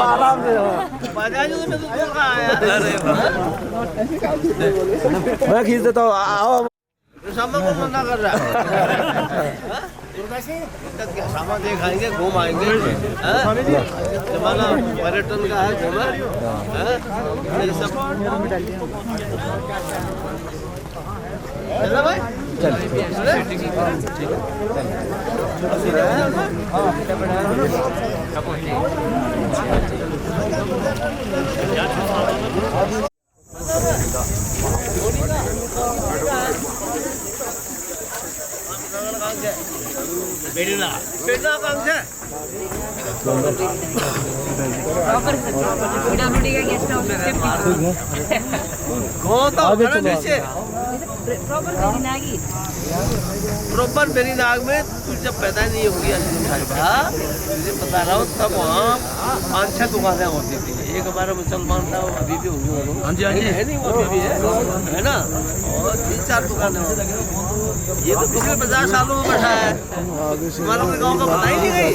आराम से मैं खींच देता हूँ। आओ सामान को मना कर रहा है। सामान दिखाएंगे, घूम आएंगे। जमाना पर्यटन का है, घूमा ये सब भाई चल बेड़ना कहाँ से? पीडब्ल्यूडी का गेस्ट हाउस से प्रॉपर बेरीनाग में तू जब पैदा नहीं हुई तुझे बता रहा हूँ, तब वहाँ 5-6 दुकानें होती थी। एक हमारा मुसलमान था, वो अभी भी होंगे। हाँ जी, है नहीं, वो अभी भी है ना। और 3-4 दुकानें होती। ये तो पिछले 50 सालों में बैठा है। हमारे गाँव का पता ही नहीं गई।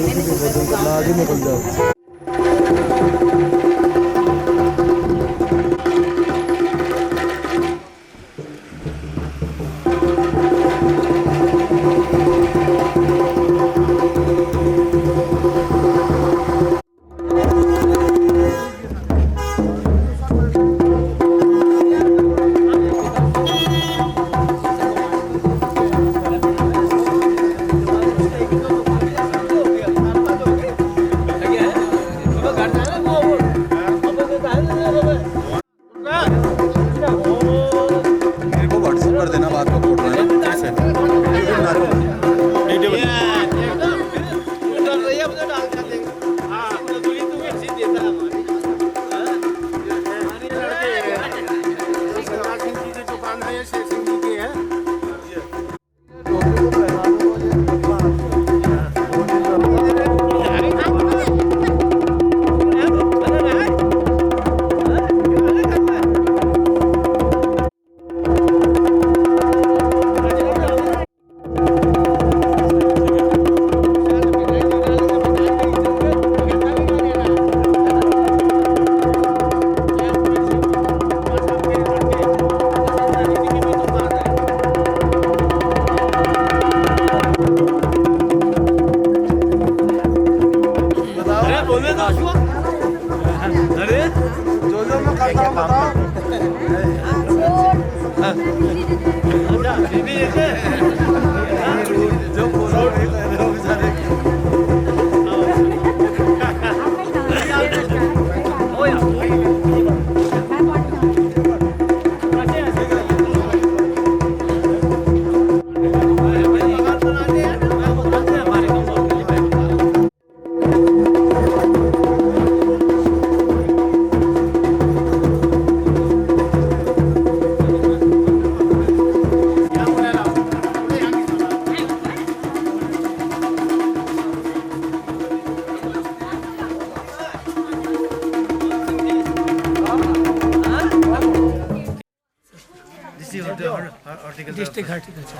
डिस्ट्रिक्ट हार्टिकल्चर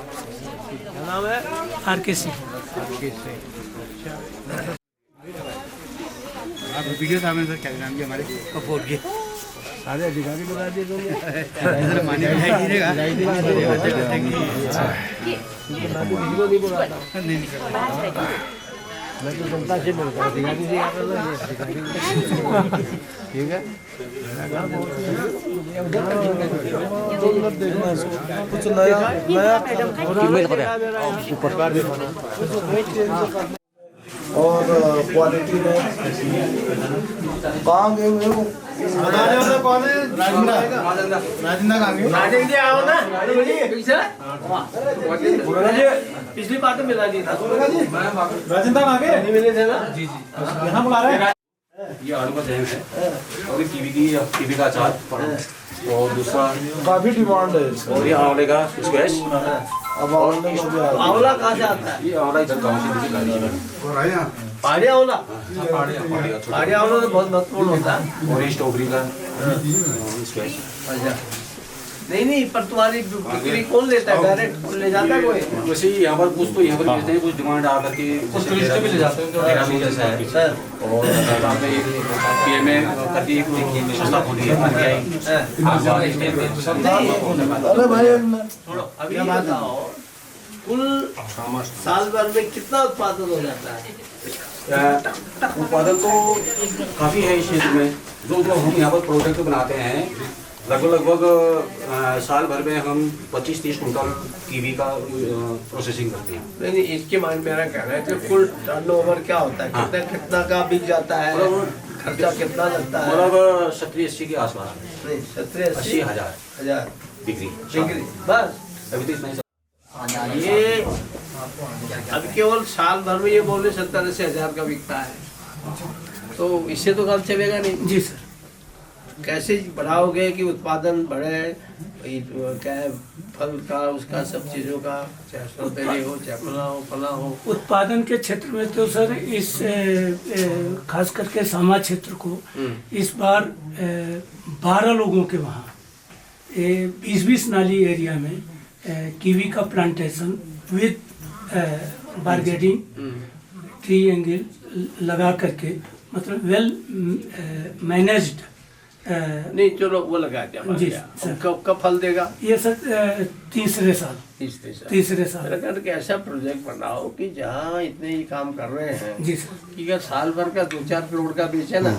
क्या नाम है? RKC। वीडियो सामने सर क्या नाम हमारे कपूर के सारे अधिकारी बता दिए तुमने। नहीं बुलाता मैं तो जनता से मिलता हूँ, अधिकारी से आता था, अधिकारी ठीक है। कुछ नया और क्वालिटी में कहाँ गए हुए हो? कौन है? राजेंद्र कहाँ गए? राजेंद्र आओ ना पिछली बार तो मिला नहीं था। राजेंद्र कहाँ गए? नहीं मिले थे ना। जी यहाँ बुला रहे हैं। ये आलू का जैम है और कीवी का अचार और दूसरा काफी डिमांड है इसका। और ये आंवले का स्क्वैश। अब आंवले का भी आ रहा है। आंवला कहाँ से आता है? ये आंवला इधर गाँव से नीचे गाड़ी में पहाड़ी आंवला। पहाड़ी पहाड़ी आंवला तो बहुत महत्वपूर्ण होता है। और ये स्ट्रॉबेरी का स्क्वैश। अच्छा नहीं पर तुम्हारी बिक्री कौन लेता है? डायरेक्ट ले जाता है कोई? वैसे ही यहाँ पर कुछ तो यहाँ पर मिलते हैं, कुछ डिमांड आ करके कुछ टूरिस्ट भी ले जाते हैं जैसा है। और बाद में PMA करके एक संस्था खोली है अरे भाई छोड़ो अभी ये बताओ कुल साल भर में कितना उत्पादन हो जाता है? उत्पादन तो काफ़ी है इस क्षेत्र में। जो हम यहाँ पर प्रोडक्ट बनाते हैं लगभग साल भर में हम 25-30 कुंटल कीवी का प्रोसेसिंग करते हैं। नहीं इसके मायने मेरा कहना है कि कुल टर्नओवर क्या होता है? कितना का बिक जाता है? खर्चा कितना लगता है? मतलब 70-80 के आसपास। नहीं 70-80 हजार बिक्री बस। अभी तो इतना ही। ये अब केवल साल भर में ये बोल रहे 70-80 हजार का बिकता है, तो इससे तो काम चलेगा नहीं। जी सर। कैसे बढ़ाओगे कि उत्पादन बढ़े? क्या है फल का उसका सब चीज़ों का, चाहे स्ट्रॉबेरी हो चाहे फला हो। उत्पादन के क्षेत्र में तो सर इस खास करके सामा क्षेत्र को इस बार 12 लोगों के वहाँ 20-20 नाली एरिया में कीवी का प्लांटेशन विद बारगेडिंग ट्री एंगल लगा करके, मतलब वेल मैनेज्ड। नहीं चलो वो लगा दिया जी सर। कब फल देगा? ये सर तीसरे साल मेरा कहना कि ऐसा प्रोजेक्ट बनाओ कि जहाँ इतने ही काम कर रहे हैं जी सर कि अगर साल भर का 2-4 करोड़ का बेचे ना,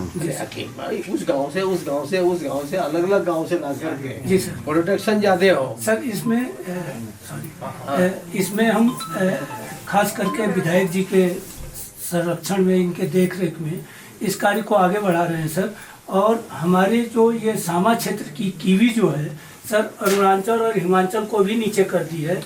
भाई उस गांव से अलग अलग गांव से ला करके जी सर प्रोडक्शन ज्यादा हो। सर इसमें हम खास करके विधायक जी के संरक्षण में, इनके देखरेख में इस कार्य को आगे बढ़ा रहे हैं सर। और हमारे जो ये सामा क्षेत्र की कीवी जो है सर, अरुणाचल और हिमाचल को भी नीचे कर दी है।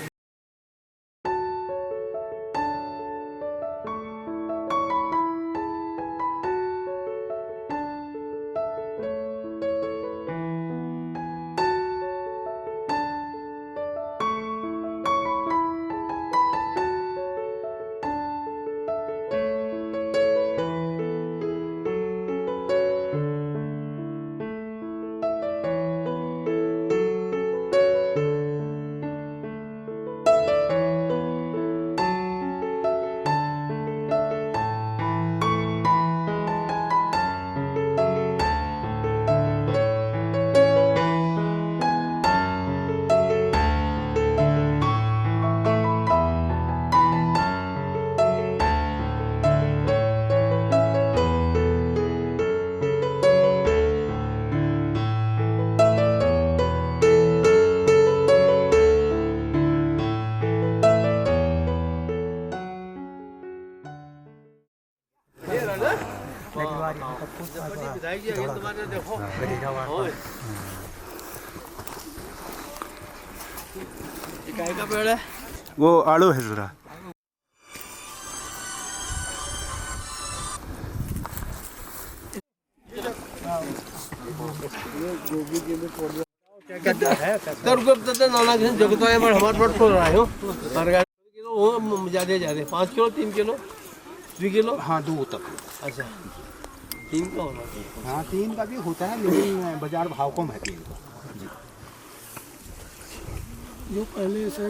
काय का पेड़ है? वो आड़ू है जरा। नाना जगतो है हमारे पर छोड़ रहा हो किलो ज्यादा 5 किलो 3 किलो 2 किलो। हाँ 2 तक। अच्छा 3 का होना? हाँ 3 का भी होता है, लेकिन बाजार भाव कम है 3 का। जी जो पहले सर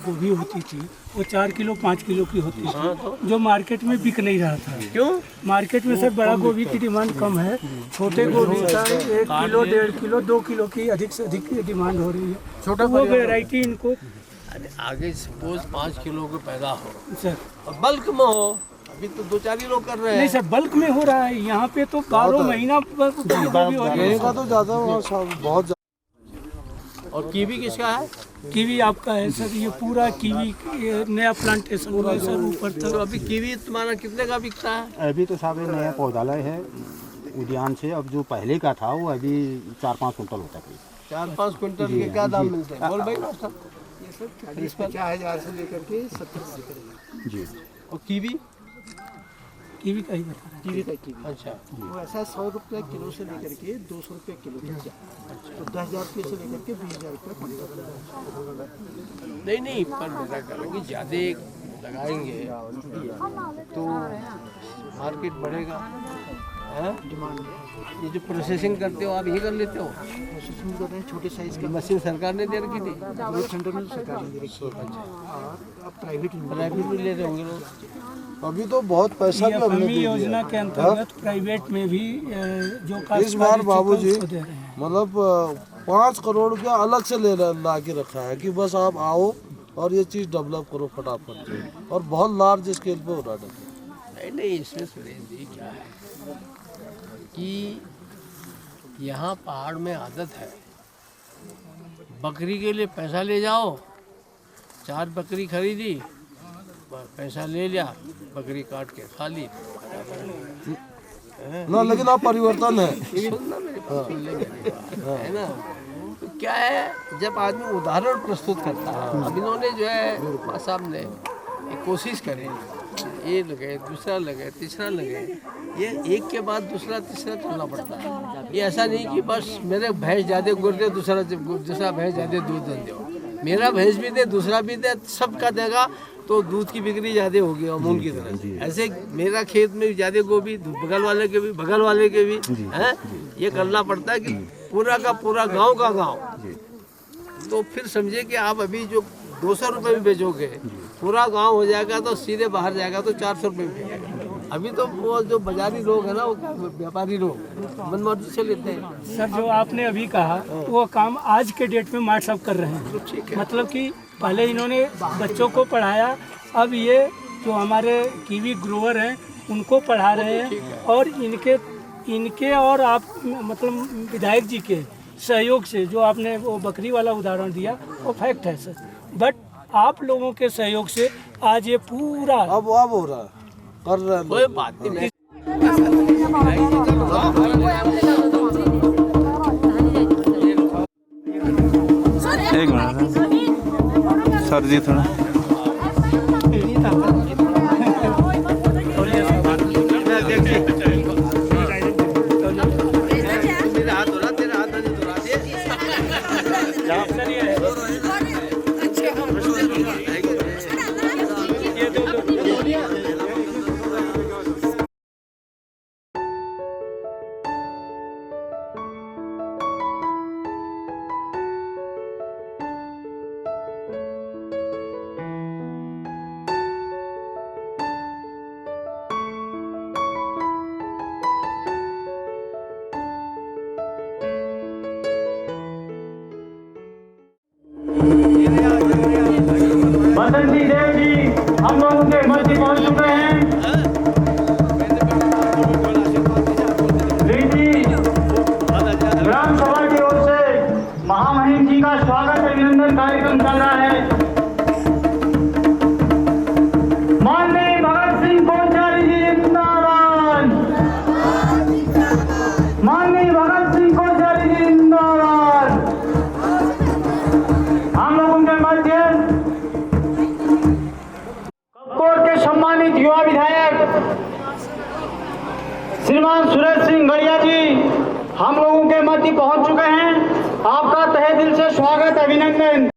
गोभी होती थी वो 4 किलो 5 किलो की होती थी, जो मार्केट में बिक नहीं रहा था। क्यों? मार्केट में सर बड़ा गोभी की डिमांड कम है, छोटे गोभी का 1 किलो 1.5 किलो 2 किलो की अधिक से अधिक की डिमांड हो रही है। छोटा वो वेराइटी इनको अरे आगे सपोज 5 किलो को पैदा हो सर और बल्क में हो, अभी तो 2-4 ही लोग कर रहे नहीं हैं। सर बल्क में हो रहा है, यहाँ पे तो 12 महीना गोभी हो रही कहीं है। का तो ज्यादा बहुत ज्यादा। और कीवी किसका है? कीवी आपका है सर, ये पूरा कीवी ये नया प्लांटेशन हुआ है सर ऊपर तो तक। अभी कीवी तुम्हारा कितने का बिकता है? अभी तो साहब ये नया पौधालय है उद्यान से, अब जो पहले का था वो अभी 4-5 कुंटल होता है। 4-5 क्विंटल के क्या दाम मिलते हैं? बोल भाई डॉक्टर साहब। 50,000 से लेकर के 70,000 जी। और कीवी? कीवी का ही बता रहा है। कीवी का कीवी अच्छा, वो ऐसा 100 रुपये किलो से लेकर के 200 रुपये किलो तक जाता है। तो 10,000 रुपये से लेकर के 20,000 रुपये क्विंटल। नहीं पर मेरा कहना कि ज़्यादा लगाएंगे तो मार्केट बढ़ेगा, है? ये जो प्रोसेसिंग करते हो आप यही कर लेते हो? प्रोसेसिंग कर रहे हैं छोटे साइज का। मशीन सरकार ने दे रखी थी? ग्रोथ सेंटर में सरकार ने दे रखी है और अब प्राइवेट प्राइवेट में ले रहे होंगे लोग। अभी तो बहुत पैसा भी हमने दे पीएमएफएमई दिया। योजना के अंतर्गत प्राइवेट में भी जो इस बार बाबूजी दे रहे हैं। मतलब 5 करोड़ रुपया अलग से ला के रखा है कि बस आप आओ और ये चीज़ डेवलप करो फटाफट, और बहुत लार्ज स्केल पे हो रहा है। नहीं इसमें सुरेश जी क्या है कि यहाँ पहाड़ में आदत है बकरी के लिए पैसा ले जाओ, 4 बकरी खरीदी, पैसा ले लिया, बकरी काट के खा ली। ना लेकिन अब परिवर्तन है। सुनना मेरी बात, सुन ले मेरी बात, है ना? तो क्या है जब आदमी उदाहरण प्रस्तुत करता है, अब इन्होंने जो है माँ साहब ने एक कोशिश करी, ये लगे दूसरा लगे तीसरा लगे, ये एक के बाद दूसरा तीसरा चलना पड़ता है। ये ऐसा नहीं कि बस मेरे भैंस ज़्यादा गुड़ दे, दूसरा भैंस ज़्यादा दूध दो, मेरा भैंस भी दे दूसरा भी दे, सबका देगा तो दूध की बिक्री ज़्यादा होगी अमूल की तरह से। ऐसे मेरा खेत में ज़्यादा गोभी, बगल वाले के भी, बगल वाले के भी, हैं? ये करना पड़ता है कि पूरा का पूरा गांव का गांव। तो फिर समझिए कि आप अभी जो 200 रुपये में बेचोगे, पूरा गांव हो जाएगा तो सीधे बाहर जाएगा तो 400 रुपये में बेचेगा। अभी तो वो जो बाजारी लोग हैं ना, वो व्यापारी लोग मनमर्जी से लेते हैं। सर जो आपने अभी कहा वो काम आज के डेट में मार्ट साहब कर रहे हैं। मतलब कि पहले इन्होंने बच्चों को पढ़ाया, अब ये जो हमारे कीवी ग्रोवर हैं उनको पढ़ा रहे हैं, और इनके और आप मतलब विधायक जी के सहयोग से जो आपने वो बकरी वाला उदाहरण दिया वो फैक्ट है सर, बट आप लोगों के सहयोग से आज ये पूरा अब हो रहा है, कर रहे हैं कोई बात नहीं। एक मिनट सर जी थोड़ा मेरा हाथ धोरा, तेरा हाथ नहीं धोरा बसंती देव जी हम लोग उनके मस्जिद पहुंच चुके हैं। रीति ग्राम सभा की ओर से महामहिम जी का स्वागत अभिनंदन कार्यक्रम चल रहा है। माननीय भगत सिंह कोश्यारी जी जिंदाबाद, माननीय भगत सिंह कोश्यारी जी जिंदाबाद। हम लोग उनके मध्य कपकोट के सम्मानित युवा विधायक श्रीमान सुरेश सिंह गड़िया जी हम लोगों के मध्य पहुंच चुके हैं। आपका तहे दिल से स्वागत अभिनंदन।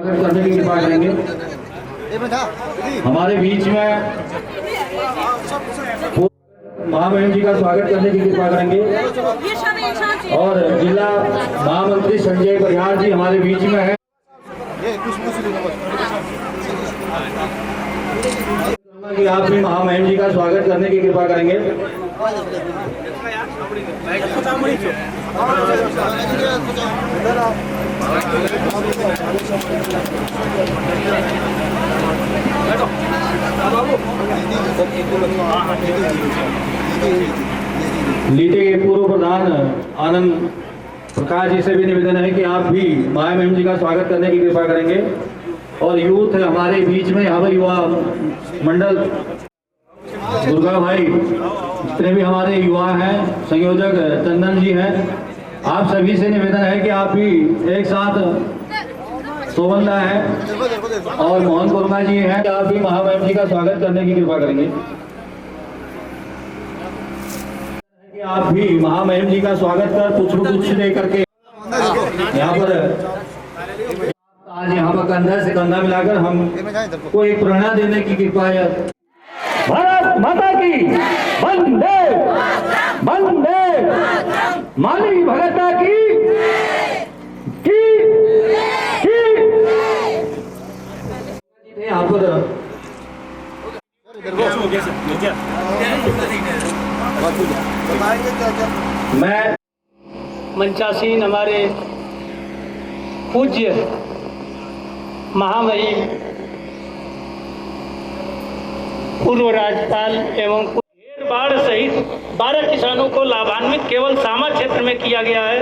करने की कृपा करेंगे। हमारे बीच में महामहिम जी का स्वागत करने की कृपा करेंगे और जिला महामंत्री संजय परिहार जी हमारे बीच में है। कि आप भी महामहिम जी का स्वागत करने की कृपा करेंगे। लीटे के पूर्व प्रधान आनंद प्रकाश जी से भी निवेदन है कि आप भी महामहिम जी का स्वागत करने की कृपा करेंगे। और यूथ है हमारे बीच में, यहाँ पर युवा मंडल दुर्गा भाई जितने भी हमारे युवा हैं, संयोजक चंदन जी हैं, आप सभी से निवेदन है कि आप भी एक साथ सोबंदा है और मोहन कुर्मा जी हैं, आप भी महामहिम जी का स्वागत करने की कृपा करेंगे। कि आप भी महामहिम जी का स्वागत कर पुष्प दे करके यहाँ पर आज यहाँ पर कंधा से कंधा मिलाकर हम को एक प्रेरणा देने की कृपा है। भारत माता की वंदे वंदे, माली भगता की यहाँ पर मैं मंचासीन हमारे पूज्य महामहिम पूर्व राज्यपाल एवं बाढ़ सहित 12 किसानों को लाभान्वित केवल सामा क्षेत्र में किया गया है,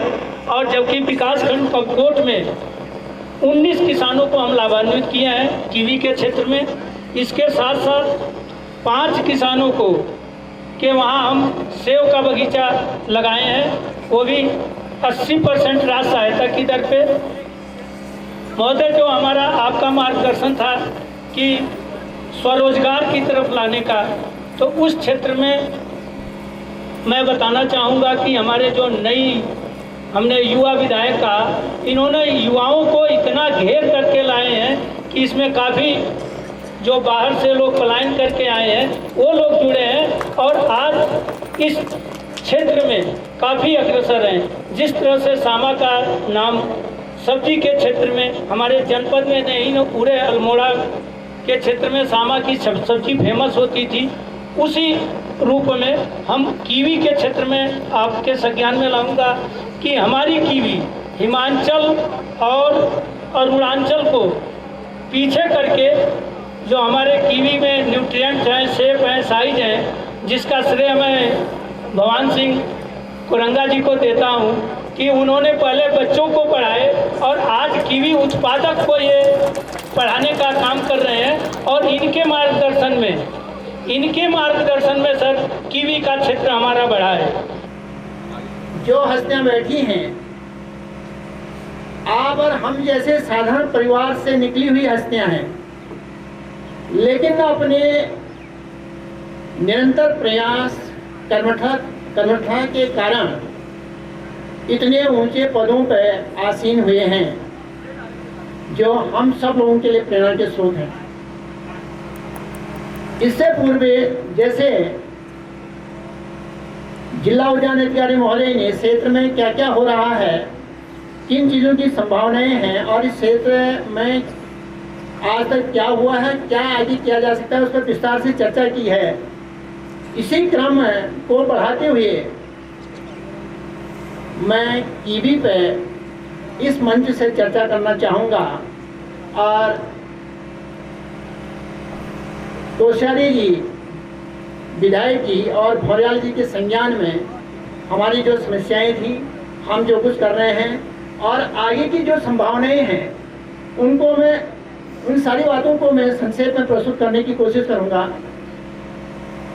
और जबकि विकासखंड कपकोट में 19 किसानों को हम लाभान्वित किए हैं कीवी के क्षेत्र में। इसके साथ साथ 5 किसानों को के वहाँ हम सेव का बगीचा लगाए हैं, वो भी 80% राशि सहायता की दर पे। महोदय, जो हमारा आपका मार्गदर्शन था कि स्वरोजगार की तरफ लाने का, तो उस क्षेत्र में मैं बताना चाहूँगा कि हमारे जो नई हमने युवा विधायक का, इन्होंने युवाओं को इतना घेर करके लाए हैं कि इसमें काफ़ी जो बाहर से लोग पलायन करके आए हैं वो लोग जुड़े हैं और आज इस क्षेत्र में काफ़ी अग्रसर हैं। जिस तरह से सामा का नाम सब्जी के क्षेत्र में हमारे जनपद में नहीं, पूरे अल्मोड़ा के क्षेत्र में सामा की सब्जी फेमस होती थी, उसी रूप में हम कीवी के क्षेत्र में आपके संज्ञान में लाऊंगा कि हमारी कीवी हिमाचल और अरुणाचल को पीछे करके जो हमारे कीवी में न्यूट्रिएंट्स हैं, शेप हैं, साइज हैं, जिसका श्रेय मैं भगवान सिंह कुरंगा जी को देता हूं कि उन्होंने पहले बच्चों को पढ़ाए और आज कीवी उत्पादक को ये पढ़ाने का काम कर रहे हैं। और इनके मार्गदर्शन में सर कीवी का क्षेत्र हमारा बढ़ा है। जो हस्तियां बैठी हैं, आप और हम जैसे साधारण परिवार से निकली हुई हस्तियां हैं, लेकिन अपने निरंतर प्रयास कर्मठता के कारण इतने ऊंचे पदों पर आसीन हुए हैं, जो हम सब लोगों के लिए प्रेरणा के स्रोत हैं। इससे पूर्व जैसे जिला उद्यान अधिकारी महोदय ने क्षेत्र में क्या क्या हो रहा है, किन चीज़ों की संभावनाएं हैं और इस क्षेत्र में आज तक क्या हुआ है, क्या आगे किया जा सकता है, उस पर विस्तार से चर्चा की है। इसी क्रम को बढ़ाते हुए मैं कीवी पे इस मंच से चर्चा करना चाहूँगा और कोश्यारी जी विधायक जी और भौरियाल जी के संज्ञान में हमारी जो समस्याएं थी, हम जो कुछ कर रहे हैं और आगे की जो संभावनाएं हैं, उनको मैं उन सारी बातों को मैं संक्षेप में प्रस्तुत करने की कोशिश करूंगा।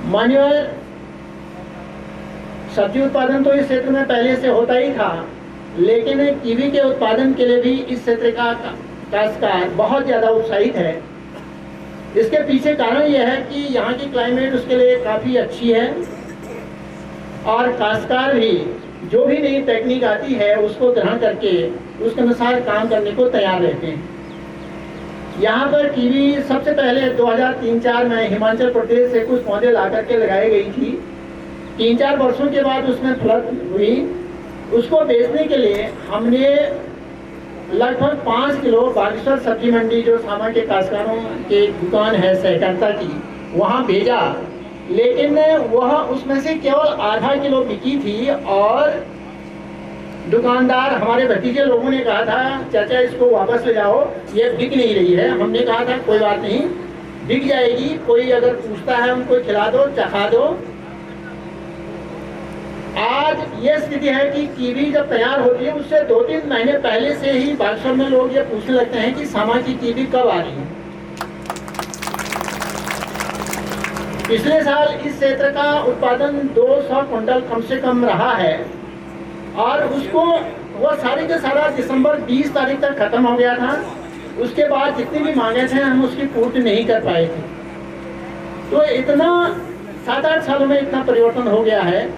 मैनुअल सब्जी उत्पादन तो इस क्षेत्र में पहले से होता ही था, लेकिन कीवी के उत्पादन के लिए भी इस क्षेत्र का काश्तकार बहुत ज़्यादा उत्साहित है। इसके पीछे कारण यह है कि यहाँ की क्लाइमेट उसके लिए काफ़ी अच्छी है और काश्तकार भी जो भी नई टेक्निक आती है उसको ग्रहण करके उसके अनुसार काम करने को तैयार रहते हैं। यहाँ पर कीवी सबसे पहले 2003-04 में हिमाचल प्रदेश से कुछ पौधे ला करके लगाई गई थी। 3-4 वर्षों के बाद उसमें फ्लड हुई। उसको बेचने के लिए हमने लगभग 5 किलो बागेश्वर सब्जी मंडी, जो सामा के काश्तकारों की दुकान है सहकारिता की, वहाँ भेजा। लेकिन वह उसमें से केवल आधा किलो बिकी थी और दुकानदार, हमारे भतीजे लोगों ने कहा था चाचा इसको वापस ले जाओ, ये बिक नहीं रही है। हमने कहा था कोई बात नहीं, बिक जाएगी, कोई अगर पूछता है उनको खिला दो, चखा दो। आज ये स्थिति है कि कीवी जब तैयार होती है उससे 2-3 महीने पहले से ही बागेश्वर में लोग ये पूछने लगते हैं कि सामा की कीवी कब आ रही है। पिछले साल इस क्षेत्र का उत्पादन 200 क्विंटल कम से कम रहा है और उसको वो सारे के सारा दिसंबर 20 तारीख तक खत्म हो गया था। उसके बाद जितनी भी मांगे थे हम उसकी पूर्ति नहीं कर पाए थे। तो इतना 7-8 सालों में इतना परिवर्तन हो गया है।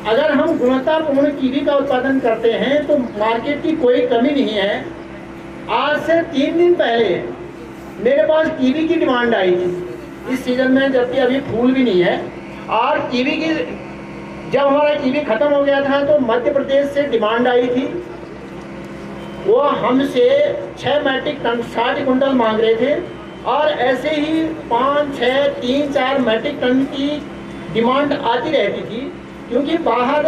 अगर हम गुणवत्तापूर्ण कीवी का उत्पादन करते हैं तो मार्केट की कोई कमी नहीं है। आज से 3 दिन पहले मेरे पास कीवी की डिमांड आई थी इस सीजन में, जबकि अभी फूल भी नहीं है। और कीवी की जब हमारा कीवी खत्म हो गया था तो मध्य प्रदेश से डिमांड आई थी। वो हमसे 6 मैट्रिक टन 60 कुंटल मांग रहे थे और ऐसे ही 5, 6, 3-4 मैट्रिक टन की डिमांड आती रहती थी, क्योंकि बाहर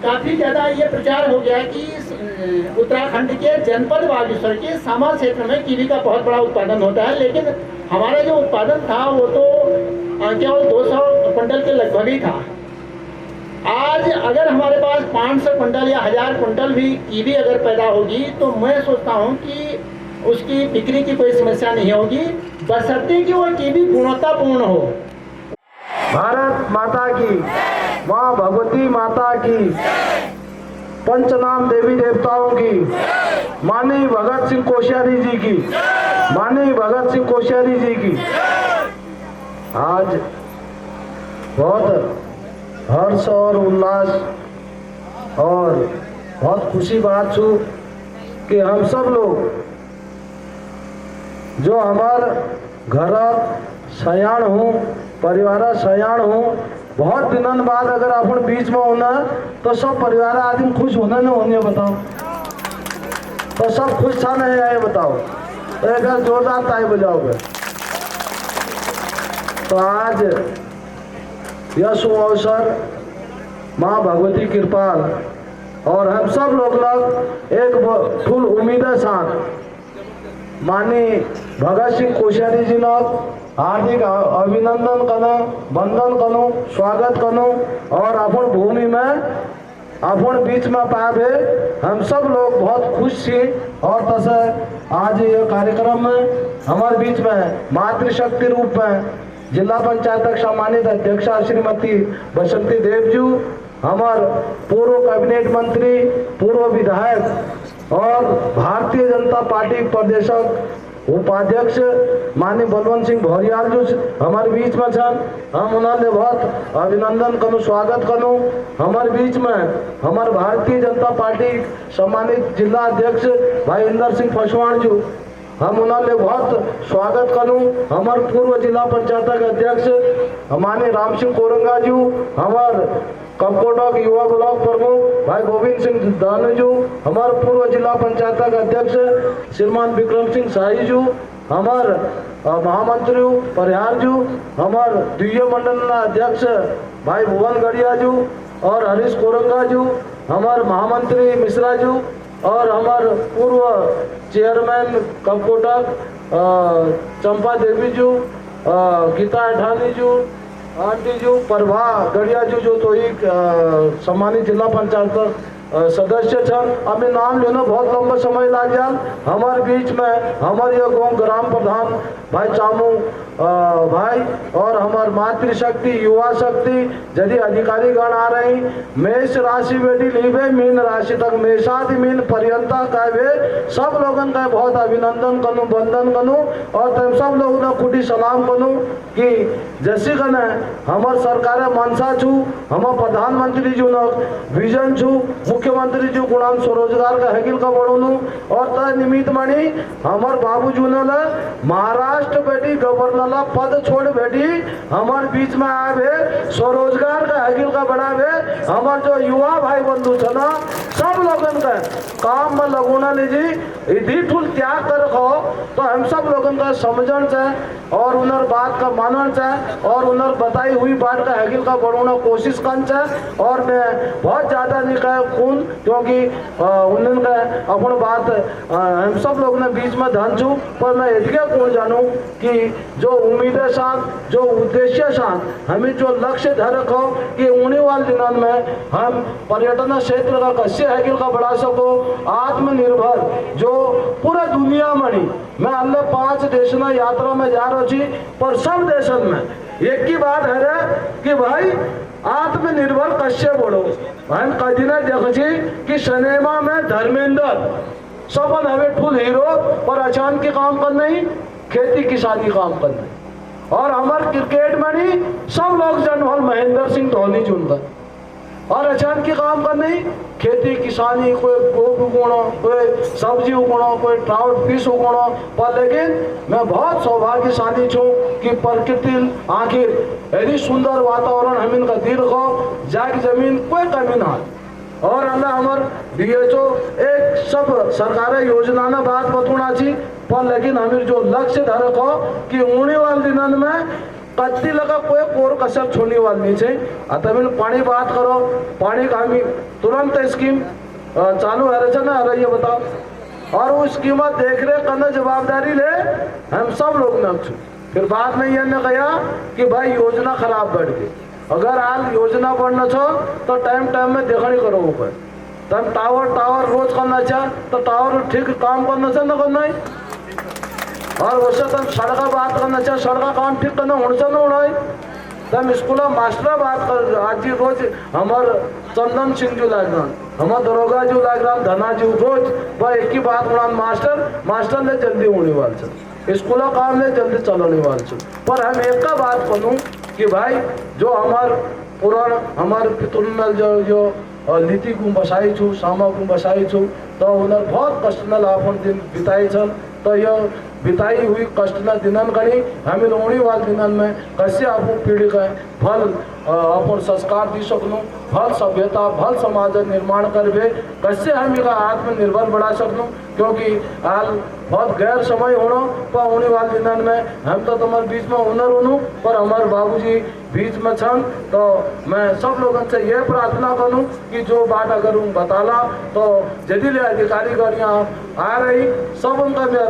काफ़ी ज़्यादा ये प्रचार हो गया कि उत्तराखंड के जनपद बागेश्वर के सामा क्षेत्र में कीवी का बहुत बड़ा उत्पादन होता है। लेकिन हमारा जो उत्पादन था वो तो केवल 200 कुंटल के लगभग ही था। आज अगर हमारे पास 500 कुंटल या 1000 कुंटल भी कीवी अगर पैदा होगी तो मैं सोचता हूँ कि उसकी बिक्री की कोई समस्या नहीं होगी, बशर्ते कि वो कीवी गुणवत्तापूर्ण हो। भारत माता की, माँ भगवती माता की, पंचनाम देवी देवताओं की, माननीय भगत सिंह कोश्यारी जी की, माननीय भगत सिंह कोश्यारी जी की। आज बहुत हर्ष और उल्लास और बहुत खुशी बात छू कि हम सब लोग जो हमार घर सयाण हूँ, परिवार सयाण हूँ, बहुत दिनों बाद अगर अपन बीच में होना तो सब परिवार आदमी खुश होना न होने, बताओ तो सब खुश था नहीं आए, बताओ तो एक जोरदार ताली बजाओगे। तो आज यह शुभ अवसर माँ भगवती कृपाल और हम सब लोग एक फुल उम्मीद साथ माननीय भगत सिंह कोश्यारी जी ने हार्दिक अभिनंदन करो, वंदन करो, स्वागत करो और अपन भूमि में अपन बीच में पावे हम सब लोग बहुत खुश थी। और तसे आज ये कार्यक्रम में हमारे बीच में मातृशक्ति रूप में जिला पंचायत सम्मानित अध्यक्षा श्रीमती बसंती देव जी, हमार पूर्व कैबिनेट मंत्री, पूर्व विधायक और भारतीय जनता पार्टी प्रदेशक उपाध्यक्ष माननीय बलवंत सिंह भौरियाल जी हमारे बीच में छन। हम उन्होंने बहुत अभिनंदन करूँ, स्वागत करूँ। हमारे बीच में हमारे भारतीय जनता पार्टी सम्मानित जिला अध्यक्ष भाई इंदर सिंह फसवाण जी, हम उन्होंने बहुत स्वागत करूँ। हमारे पूर्व जिला पंचायत के अध्यक्ष माननीय राम सिंह कोरंगा जी, हमारे कपकोटा युवा ब्लॉक प्रमुख भाई गोविंद सिंह दानू जी, हमारे पूर्व जिला पंचायत के अध्यक्ष श्रीमान विक्रम सिंह शाही जी, हमारे महामंत्री परिहार जी, हमारे द्वितीय मंडल अध्यक्ष भाई भुवन गढ़िया जी और हरीश कोरंगा जी, हमारे महामंत्री मिश्रा जी और हमारे पूर्व चेयरमैन कपकोटा चंपा देवी जी, गीता अठानी जी, आंटी जी, प्रभा गढ़िया जी जो तो एक सम्मानित जिला पंचायत सदस्य छन। अभी नाम लेना बहुत लंबा समय लग जाए। हमारे बीच में हमारे गाँव ग्राम प्रधान भाई चामू भाई और हमार मातृशक्ति युवा शक्ति यदि अधिकारी गण आ रही मेष राशि बेटी लीबे मीन राशि तक मेषादि मीन पर्यंता कहवे सब लोगन का बहुत अभिनंदन करूँ वंदन करूँ और तुम सब लोग ने खुटी सलाम करूँ कि जैसी कने हमार सरकार मनसा छू हमार प्रधानमंत्री जी न विजन छू मुख्यमंत्री जी गुणान स्वरोजगार का हकील का बढ़ोनू और तय निमित्त मणि हमार बाबू जी ने महाराष्ट्र बेटी गवर्नर पद छोड़ बेटी हमारे बीच में आवे स्वरोजगार का हकील का बढ़ावे हमारे जो युवा भाई बंधु छ ना सब लोगन का काम में लगोना लीजिए इधी ठुल त्याग कर रखो तो हम सब लोगन का समझन चाहे और उनर बात का मानन चाहे और उनर बताई हुई बात का हकील का बढ़ोना कोशिश कर चाहे और मैं बहुत ज़्यादा नहीं कह खून क्योंकि उन्होंने अपन बात हम सब लोग ने बीच में धन छू पर मैं इतने कौन जानूँ कि जो उम्मीदें साथ जो उद्देश्य साथ हमें जो लक्ष्य धर रखो कि उन्हीं वाले दिनों में हम पर्यटन क्षेत्र का कैसे हकील का बढ़ा सको आत्मनिर्भर जो पूरा दुनिया में मैं अन्य 5 देश में यात्रा में जा रहा छी पर सब देशों में एक ही बात है कि भाई आत्मनिर्भर कैसे बढ़ो हम कभी ना देखी कि सिनेमा में धर्मेंद्र सबन हमें फुल हीरो पर अचानक के काम कर नहीं खेती किसानी काम करना और हमारे क्रिकेट में नहीं सब लोग जनरल महेंद्र सिंह धोनी चुनकर और अचानक के काम करना ही खेती किसानी कोई गोभी उगाना कोई सब्जी उगाना कोई ट्राउट फिश उगाना पर लेकिन मैं बहुत सौभाग्यशाली छूँ कि प्रकृति आखिर यदि सुंदर वातावरण हम इनका दी रखो जाग जमीन कोई कमी ना और अल्लाह हमार DHO एक सब सरकार योजना ना बात बतूना छी पर लेकिन हमें जो लक्ष्य धरक हो कि उन्हीं वाले दिनों में कत्ती लगा कोई कोर कसर छोड़ने वाली नहीं है तमिल पानी बात करो पानी का हमें तुरंत स्कीम चालू है ना अरे ये बताओ और वो स्कीम देख रेख करना जवाबदारी ले हम सब लोग न फिर बाद में ये कहा कि भाई योजना खराब बढ़ गई अगर आज योजना बढ़ना छो तो टाइम में देखनी करो ऊपर तम टावर रोज करना चाह तो टावर ठीक काम करना चाह न करना और वैसे तुम सड़क बात करना चाह सड़क काम ठीक करना होना चाहिए होना तुम स्कूल मास्टर बात कर आज रोज हमार चंदन सिंह जी लाग रहा हमार दरोगा जी लाग रहा धना जी रोज भाई एक ही बात उड़ा मास्टर ने जल्दी होने वाले स्कूल काम ने जल्दी चलने वाले पर हम एक का बात करूँ कि भाई जो हमार पुराण हमारे पितृ जो नीति को बसाई छू सामा को बसाई छू तो उन्हें बहुत कष्ट न अपन दिन बिताई छन तो यह बिताई हुई कष्ट न दिनन गणी हमें होने वाले दिनन में कैसे आप पीढ़ी का फल अपन संस्कार दी सकूँ भल सभ्यता भल समाज निर्माण करबे कैसे हम इनका आत्मनिर्भर बढ़ा सकूँ क्योंकि आज बहुत गैर समय होना पर होने वाले दिनन में हम तो तुम्हारे बीच में हुनर होनू पर हमारे बाबूजी बीच में छन तो मैं सब लोगों से यह प्रार्थना करूँ कि जो बात अगर उन बताला तो यदि ले अधिकारी गाड़ियाँ आ रही सब उनका मैं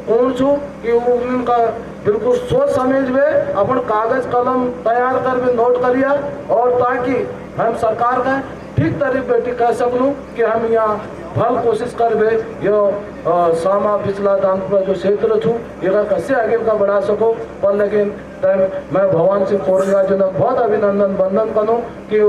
कौन छू कि उनका बिल्कुल सोच समझ में अपन कागज कलम तैयार कर भी नोट करिए और ताकि हम सरकार का ठीक तरीके बेटी कह सकूँ कि हम यहाँ भल कोशिश करबे यो सामा पिछला दानपुरा जो क्षेत्र छू ये कैसे आगे का बढ़ा सको पर लेकिन मैं भगवान सिंह कोरंगा जी ने बहुत अभिनंदन वंदन करूँ कि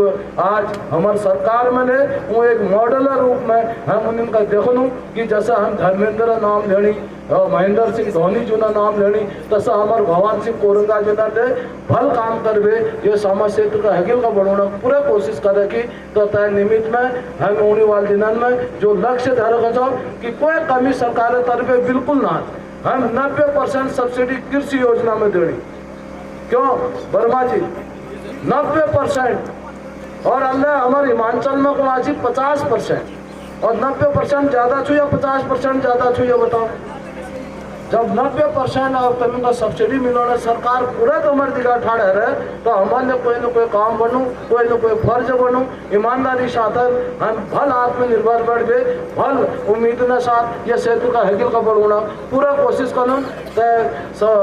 आज हमारे सरकार में ने वो एक मॉडल रूप में हम उनका देखूँ कि जैसा हम धर्मेंद्र नाम लेनी महेंद्र सिंह धोनी जी ना नाम लेनी तसा हमारे भगवान सिंह कोरंगा जी ने भल काम करबे ये समाज क्षेत्र का हकील का बढ़ाना पूरा कोशिश करे कि तो तय निमित्त में हम होने वाले दिनों में जो लक्ष्य धारक छो कि कोई कमी सरकार तरफे बिल्कुल ना हम 90% सब्सिडी कृषि योजना में देनी क्यों वर्मा जी 90% और अंदर हमारे हिमाचल में को आज 50% और 90% ज़्यादा छू या 50% ज़्यादा छू ये बताओ जब 90% और तुमको सब्सिडी मिलोना सरकार पूरा तुम्हारे दिखा ठाड़ है तो हमारे कोई न कोई काम बनूँ कोई न कोई फर्ज बनूँ ईमानदारी साथ हम भल आत्मनिर्भर बढ़ गए भल उम्मीद न साथ ये सेतु का हकील का बढ़ोना पूरा कोशिश करूँ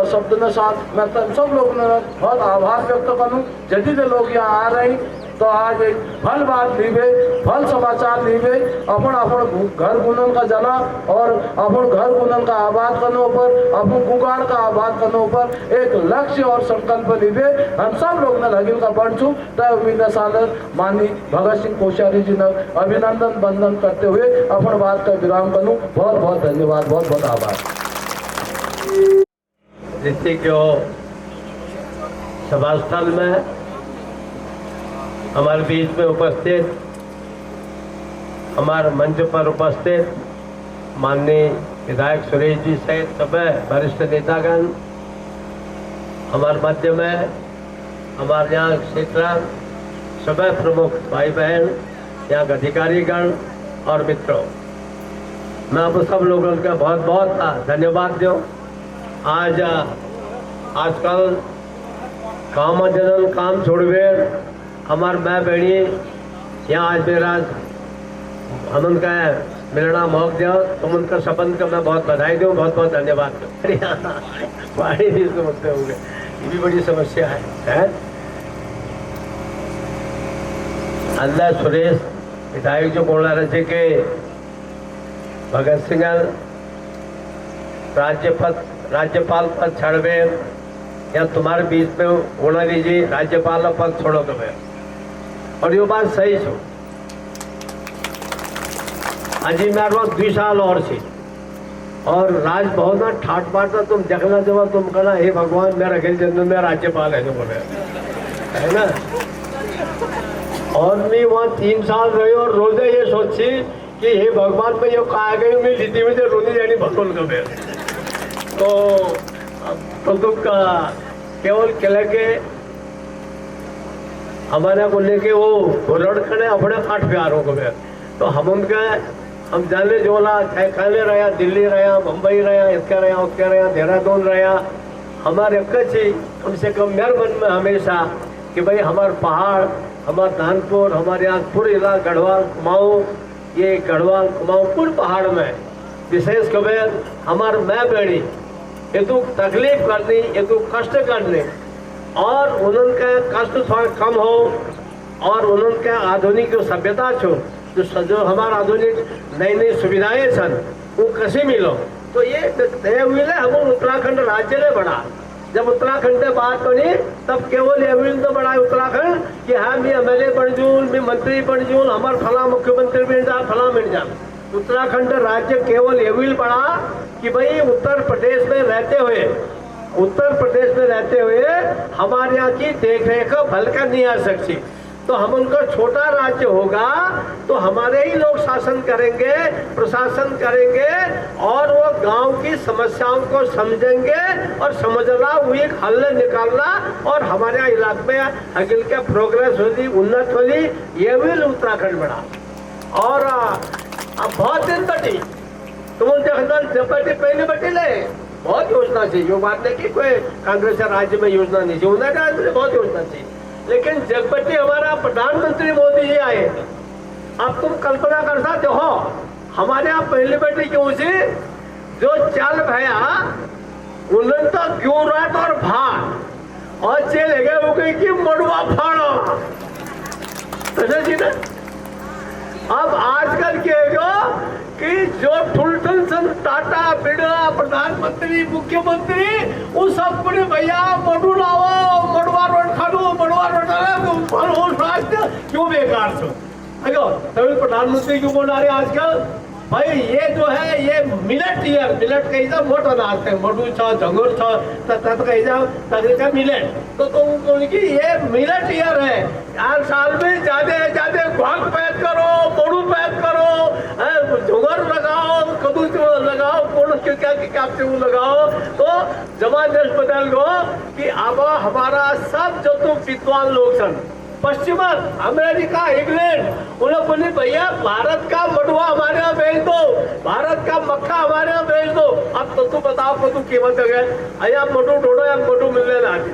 शब्द न साथ मैं सब लोग ने बहुत आभार व्यक्त करूँ जदीद लोग यहाँ आ रहे तो आज एक फल बात लीबे, फल समाचार लीबे, अपन अपन घर गुनन का जना और अपन घर गुनन का आबाद करने पर, अपन गुगाड़ का आबाद करने पर एक लक्ष्य और संकल्प लीबे हम सब लोग ने लगिन का बढ़ छू। तय उम्मीद सालर माननीय भगत सिंह कोश्यारी जी ने अभिनंदन बंदन करते हुए अपन बात का विराम करूं। बहुत बहुत धन्यवाद, बहुत बहुत आभार। ऋतिक सभा स्थल में हमारे बीच में उपस्थित, हमारे मंच पर उपस्थित माननीय विधायक सुरेश जी सहित सभी वरिष्ठ नेतागण, हमारे मध्य में हमारे यहाँ क्षेत्र सभी प्रमुख भाई बहन, यहाँ के अधिकारीगण और मित्रों, मैं आप सब लोगों का बहुत बहुत धन्यवाद दूँ। आज आजकल काम जनन काम छोड़वे हमार मैं बहनी यहाँ आज मेरा हम उनका मिलना मौक दिया, तुम उनका संबंध का मैं बहुत बधाई दूँ, बहुत बहुत धन्यवाद दूँ। पानी नहीं समझते होंगे, ये भी बड़ी समस्या है? अल्लाह सुरेश विधायक जो बोला रहे के भगत सिंह राज्यपाल पद छड़वे या तुम्हारे बीच में होना लीजिए राज्यपाल पद छोड़ो कभी, और ये बात सही छो। अजी मेरे पास 2 साल और सी और राजभवन में ठाट बाट तुम जगना जब तुम कहना हे भगवान मेरा अगले जन्म में राज्यपाल है जो बोले, है ना। और मैं वहाँ 3 साल रही और रोजे ये सोची कि हे भगवान मैं ये कहा गई मैं जीती में जो रोनी जानी भगवान कभी तो तुम का केवल किले के हमारे को लेके वो घुरड़ खड़े अपने 8 प्यारों को तो हम उनका हम जाने जोला चाहे खाने रहा, दिल्ली रहा, मुंबई रहा, इसका रहा, उसका रहा, देहरादून रहा, हमारे कच्ची कम से कम मेरे मन में हमेशा कि भाई हमारे पहाड़, हमारा धानपुर, हमारे यहाँ पूरे इलाका गढ़वाल कुमाऊँ, ये गढ़वाल कुमाऊँ पूरे पहाड़ में विशेष कभी हमारे मैं बेड़ी ये तो तकलीफ करनी, ये तो कष्ट करने और उनका कष्ट थोड़ा कम हो और उनका आधुनिक जो सभ्यता छो जो हमारा आधुनिक नई नई सुविधाएं सन वो कैसे मिलो तो ये तय हुई हम उत्तराखंड राज्य ने बढ़ा। जब उत्तराखंड में बात बनी तब केवल ये तो बढ़ा उत्तराखंड कि हाँ मैं MLA बन जूँ, मैं मंत्री बन जूँ, हमारे फला मुख्यमंत्री बन जा, फला मिल जा। उत्तराखंड राज्य केवल ये बढ़ा कि भाई उत्तर प्रदेश में रहते हुए हमारे यहाँ की देखरेख भल कर नहीं आ सकती, तो हम उनका छोटा राज्य होगा तो हमारे ही लोग शासन करेंगे, प्रशासन करेंगे और वो गांव की समस्याओं को समझेंगे और समझना हुई हल निकालना और हमारे यहाँ इलाके में अगिल का प्रोग्रेस होगी, उन्नत होगी। ये भी उत्तराखंड बढ़ा और अब बहुत दिन बटी तुम बटी पहले बटी ले बहुत योजना चाहिए, यो बात नहीं कि कोई कांग्रेस राज्य में योजना नहीं चाहिए, उन्होंने राज्य में बहुत योजना चाहिए, लेकिन जगबट्टी हमारा प्रधानमंत्री मोदी जी आए। अब तुम कल्पना कर सकते हो हमारे यहाँ पहली बेटी क्यों सी जो चल भैया उन्होंने तो क्यों रात और भाग और चले गए हो गई कि मड़ुआ फाड़ो जी ना। अब आजकल क्या कि जो ठुलठुल सन टाटा बिरला प्रधानमंत्री मुख्यमंत्री वो सब पूरे भैया मडू लाओ, मड़ुआ रोड खानो, मड़ुआ रोड क्यों बेकार छो अयो तभी प्रधानमंत्री क्यों बोल रहे आजकल भाई ये जो है ये मिलेट कही जाओ मोट अनाज है, मडू छ झंगुर छ तत कही जाओ तरीका मिलेट तो उनकी ये मिलेट ईयर है यार। साल में ज्यादा भाग पैद करो, मडू पैद करो, झुंगर लगाओ, कद्दू लगाओ, क्या लगाओ तो जबरदस्त बदल गो कि अब हमारा सब जो तुम विद्वान लोग सन पश्चिम अमेरिका, इंग्लैंड उन लोग बोले भैया भारत का मडुआ हमारे यहाँ भेज दो, भारत का मक्खा हमारे यहाँ भेज दो। अब तो तू बताओ को तू कीमत है अया मडू ढूंढो या मडू मिलने लगे।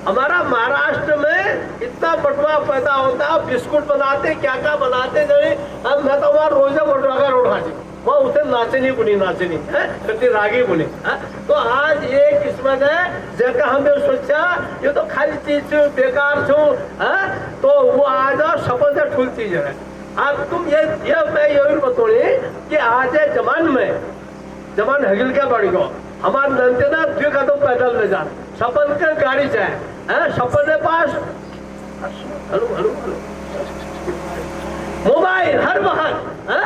हमारा महाराष्ट्र में इतना मडुआ पैदा होता है, बिस्कुट बनाते क्या क्या बनाते नहीं। अब मैं तो वहाँ रोजे मडुआ का रोड खाती वहाँ उसे नाचनी बुनी नाचनी है कति रागी बुनी है। तो आज ये किस्मत है जगह हमें सोचा ये तो खाली चीज छू बेकार छू है। तो वो आज सफल से ठुल चीज है। अब तुम ये मैं ये भी बताऊँ कि आज जमान में जमान हगिल क्या बढ़ गो हमारे नंदे ना द्वी कदम पैदल में जा सपन के गाड़ी से है सपन के पास हेलो हेलो हेलो मोबाइल हर वक्त है।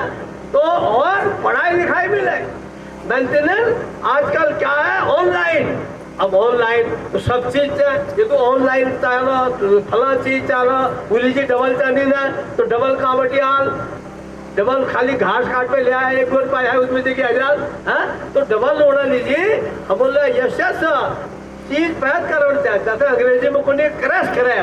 तो और पढ़ाई लिखाई भी ले मेंटेनेंस आजकल क्या है ऑनलाइन। अब ऑनलाइन तो सब चीज ये तो ऑनलाइन चालो फला चीज चालो बोली जी डबल चांदी ना तो डबल कामटियाल डबल खाली घास काट पे ले आया 1 रुपया है उसमें देखिए 1000 है। तो डबल लोड़ा लीजिए हम बोले यस चीज पैद करना चाहता था अंग्रेजी में कोई क्रैश करे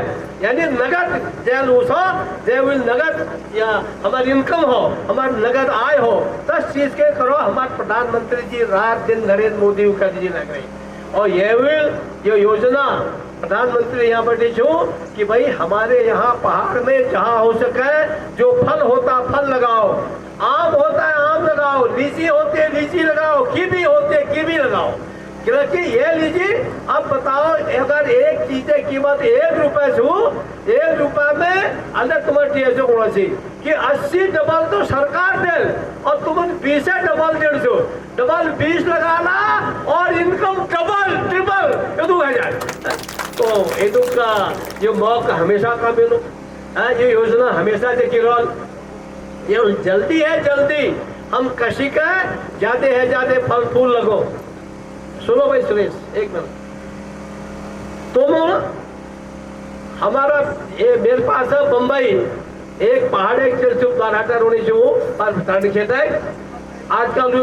यानी नगद जैल उसो जे विल नगद या हमारी इनकम हो हमारी नगद आय हो 10 चीज के करो। हमारे प्रधानमंत्री जी रात दिन नरेंद्र मोदी का जी लग रही और ये योजना प्रधानमंत्री यहाँ पर देखो कि भाई हमारे यहाँ पहाड़ में जहाँ हो सके जो फल होता फल लगाओ आम होता है आम लगाओ लीची होती है लीची लगाओ कीवी होती है कीवी लगाओ। क्योंकि ये लीजिए अब बताओ अगर एक चीज की कीमत 1 रुपए छू 1 रुपए में अलग तुम्हारी टीएसओ होना चाहिए कि 80 डबल तो सरकार दे और तुम 20 डबल 150 डबल 20 लगाना और इनकम डबल ट्रिपल ये तो जाए। तो ये तो का ये मौका हमेशा का मिलो ये योजना हमेशा से किरोल ये जल्दी है जल्दी हम कशी का जाते हैं जाते फल फूल लगो। सुनो भाई सुरेश एक मिनट तुम हमारा ये मेरे पास है बम्बई एक पहाड़ एक बाराटर होने जो खेत है आजकल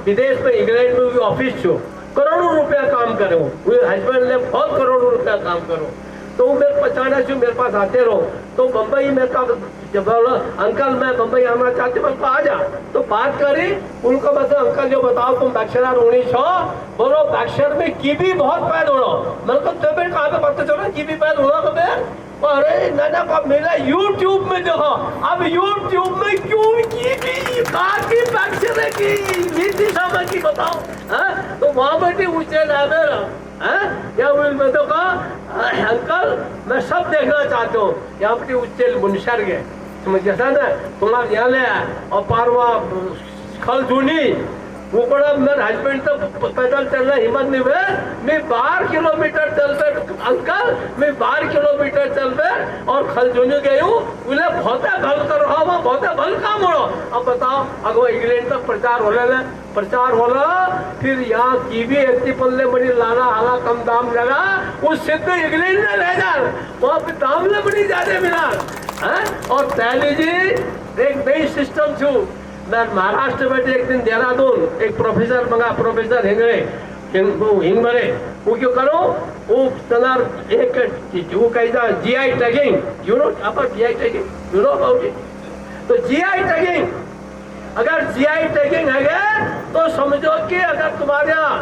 विदेश में इंग्लैंड में भी ऑफिस छो करोड़ों रुपया काम करो हस्बैंड ने बहुत करोड़ों रुपया काम करो। तो मेरे पहचाना जो मेरे पास आते रहो तो बम्बई में का जब अंकल मैं बम्बई आना चाहती हूँ आ जा तो बात करी उनको बता अंकल जो बताओ तुम बैक्शर होनी छो बोलो बैक्शर में कीवी बहुत पैद हो मेरे को तो कहाँ पे पता चला कीवी पैद होना कभी अरे नाना को मेरा यूट्यूब में देखो अब यूट्यूब में क्यों कीवी काफी बैक्शर है की नीति समझ की बताओ है। तो वहाँ बैठी ऊंचे लावे या मैं तो कहा अंकल मैं सब देखना चाहता हूँ यहाँ पे उच्चे मुनशर गए समझ जैसा ना तुम्हारे यहाँ ले और पारवा खल जूनी वो बड़ा मेरे हस्बैंड तो पैदल चलना हिम्मत नहीं हुए मैं 12 किलोमीटर चल पे अंकल मैं 12 किलोमीटर चल पे और खल जूनी गई हूँ बोले बहुत भल कर रहा हूँ बहुत भल काम हो अब बताओ अगो इंग्लैंड तक प्रचार हो रहा प्रचार होला फिर यहाँ कीवी एक पल्ले बड़ी लाना हाला कम दाम लगा उस सिद्ध इंग्लैंड में रह जा वहाँ पे दाम ले बड़ी ज्यादा मिला है। और पहले जी एक नई सिस्टम छू मैं महाराष्ट्र में एक दिन देहरादून एक प्रोफेसर मंगा प्रोफेसर हिंगरे हिंगरे वो क्यों करो वो तनार एक वो कैसा GI tagging you know about GI tagging you know about it. तो जीआई टैगिंग अगर जीआई टैगिंग है तो समझो कि अगर तुम्हारे यहाँ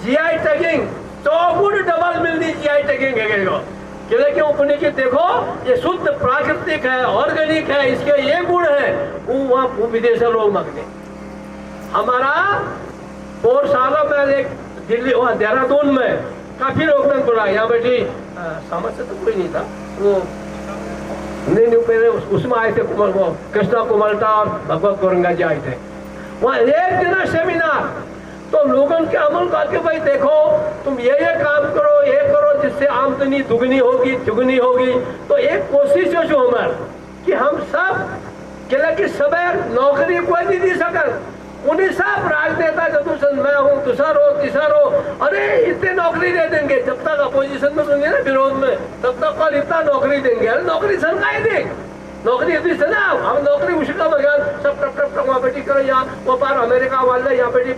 जीआई टैगिंग तो गुण डबल मिलनी जीआई टैगिंग है क्योंकि अपने के देखो ये शुद्ध प्राकृतिक है ऑर्गेनिक है इसके ये गुण है वो वहाँ विदेश लोग मांगते। हमारा 4 सालों में एक दिल्ली वहाँ देहरादून में काफी लोग ने बोला यहाँ बैठी समझ से तो कोई नहीं था वो नहीं पहले उसमें आए थे कुमार वो कृष्णा कुमारटा और भगवत गौरंगा जी आए थे वहाँ एक दिन सेमिनार तो लोगों के अमल करके भाई देखो तुम ये काम करो जिससे आमदनी दुगनी होगी चुगनी होगी। तो एक कोशिश जो हमारे कि हम सब कि सब नौकरी कोई नहीं दी सकते उन्हीं सब राजनेता जो मैं हूँ तुषार हो तिसार हो अरे इतने नौकरी दे देंगे जब तक अपोजिशन में होंगे ना विरोध में तब तक कल इतना नौकरी देंगे अरे नौकरी सरकार दे नौकरी इतनी से ना हम नौकरी उसी का बगैर सब टप टप टप वहाँ बैठी करो यहाँ वो पार अमेरिका वाले यहाँ बैठी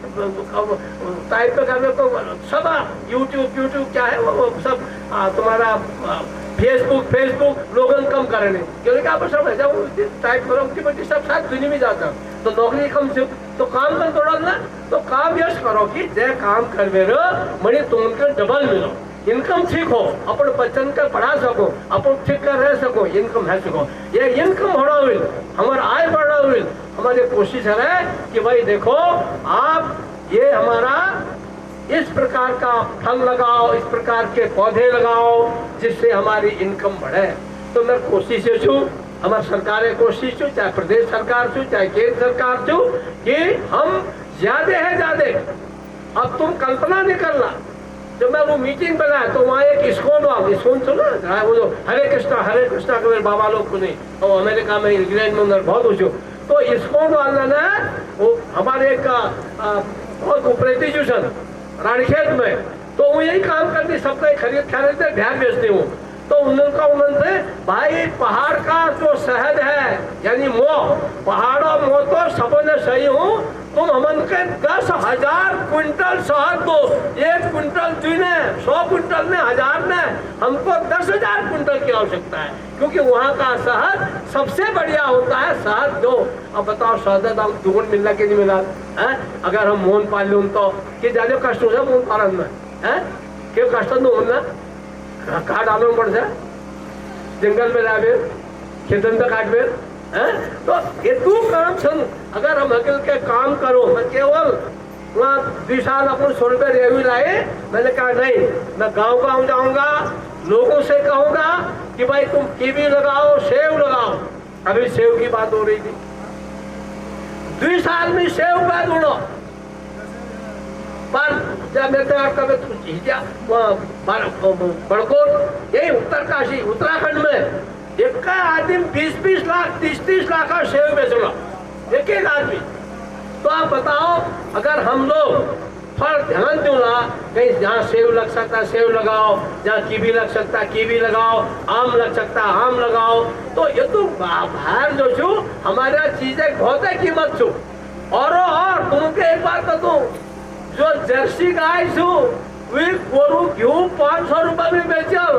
टाइप पे करने को सब यूट्यूब क्या है वो सब तुम्हारा फेसबुक लोगों कम करेंगे क्योंकि आप सब है जब टाइप करो उनकी बैठी सब साथ दुनिया में जाता तो नौकरी कम से तो काम कर थोड़ा ना तो काम यश करो कि जय काम कर मणि तुमके डबल मिलो इनकम ठीक हो, अपन बच्चन के पढ़ा सको, अपन ठीक कर रह सको, इनकम है सको, ये इनकम होना हुई, हमारा आय बढ़ना हुई, हमारी कोशिश है कि भाई देखो आप ये हमारा इस प्रकार का फल लगाओ, इस प्रकार के पौधे लगाओ जिससे हमारी इनकम बढ़े। तो मैं कोशिश छू, हमारी सरकारें कोशिश छू, चाहे प्रदेश सरकार छू चाहे केंद्र सरकार छू, कि हम ज्यादा है ज्यादा। अब तुम कल्पना नहीं करना, जब मैं वो मीटिंग बनाया तो वहाँ एक इस्कॉन सुना, वो जो हरे कृष्णा के मेरे बाबा लोग को नहीं, और अमेरिका में इंग्लैंड में उधर बहुत ऊँचो, तो इस्कॉन वाला ने वो हमारे एक बहुत प्रेस्टिट्यूशन रानीखेत में, तो वो यही काम करती, सबका खरीदते ध्यान बेचती हूँ। तो उन्होंने भाई पहाड़ का जो शहद है यानी मोह, पहाड़ों मोह तो सबने सही हूँ, तुम हमन के 10,000 क्विंटल शहद दो, 1 क्विंटल चुने 100 क्विंटल ने 1000 ने, हमको 10,000 क्विंटल की आवश्यकता है, क्योंकि वहाँ का शहद सबसे बढ़िया होता है शहद। जो अब बताओ शहद दाम दुगुन मिलना कि नहीं मिला है? अगर हम मोहन पाल लूँ तो कि ज्यादा कष्ट हो जाए मोहन पालन में है, क्यों कष्ट न होना, कहा डालना पड़ जाए, जंगल में लावे, खेतन में काट में है? तो ये तू काम सुन, अगर हम अकेले के काम करो, मैं केवल वहाँ 2 साल अपन 100 रुपये रेवी लाए, मैंने कहा नहीं, मैं गाँव जाऊंगा, लोगों से कहूंगा कि भाई तुम कीवी लगाओ, सेव लगाओ। अभी सेव की बात हो रही थी, 2 साल में सेव का ढूंढो, पर जब मैं बड़कोट यही उत्तरकाशी उत्तराखंड में एक आदमी 20-20 लाख 30-30 लाख का सेव बेच रहा, एक आदमी। तो आप बताओ अगर हम लोग फल ध्यान दूंगा, कहीं जहाँ सेव लग सकता सेव लगाओ, जहाँ कीवी लग सकता कीवी लगाओ, आम लग सकता आम लगाओ। तो ये तो बाहर जो छू हमारा चीजें बहुत है कीमत छू। और तुमके एक बात बता, जो जर्सी गाय छू वे गोरू घी 500 रुपए में बेचल,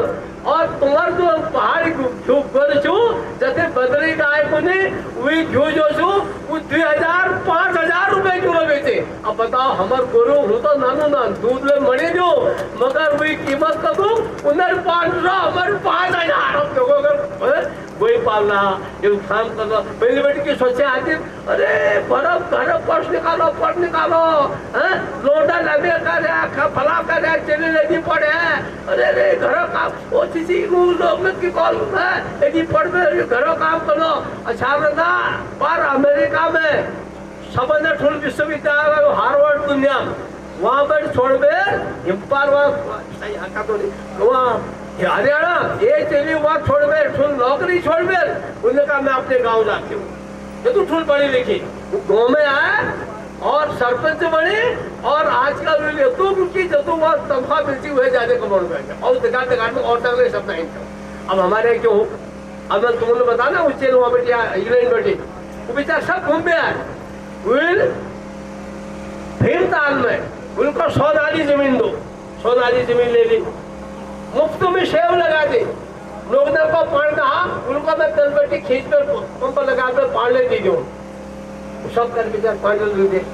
और तुम्हार जो पहाड़ी घी छू जैसे बदरी गाय को नहीं वे घी जो छू वो 2,000-5,000 रुपए किलो बेचे। अब बताओ हमार गोरू हूँ तो नानू ना दूध में मरे दो, मगर वही कीमत का दू उन्हें 500 हमारे 5,000 लोगों अगर वही पालना ये काम करना। पहली बेटी की सोचे आती, अरे बर्फ घर पर्स निकालो लोटा लगे कर फला कर चले लगी पड़े, अरे घर काम लोग की कॉल है यदि पढ़ में घरों काम करो। अच्छा बता पर अमेरिका में सबने ठुल विश्वविद्यालय हार्वर्ड दुनिया वहाँ पर छोड़ दे इम्पाल वहाँ हरियाणा ये चली वहाँ छोड़ दे ठुल नौकरी छोड़ दे, उन्होंने कहा मैं अपने गाँव जाती हूँ। ये तो ठुल पढ़ी लिखी वो गाँव में आए और सरपंच बने, और आजकल तो उनकी जो तो वहाँ तनख्वाह मिलती हुए जाने को बोल रहे और दिखा में और तक सब नहीं। अब हमारे क्यों अब मैं तुमने बताना उच्चेल वहाँ बेटी इंग्लैंड बेटी वो बेचारा सब घूम में आए भीमताल में उनको 100 नाली जमीन दो, 100 नाली जमीन ले ली, मुफ्त में सेव लगा दी, लोग ने को पानी कहा उनको मैं तल बेटी खींच कर पंप लगा कर पानी दे दो, सब कर बेचार पानी दे दे।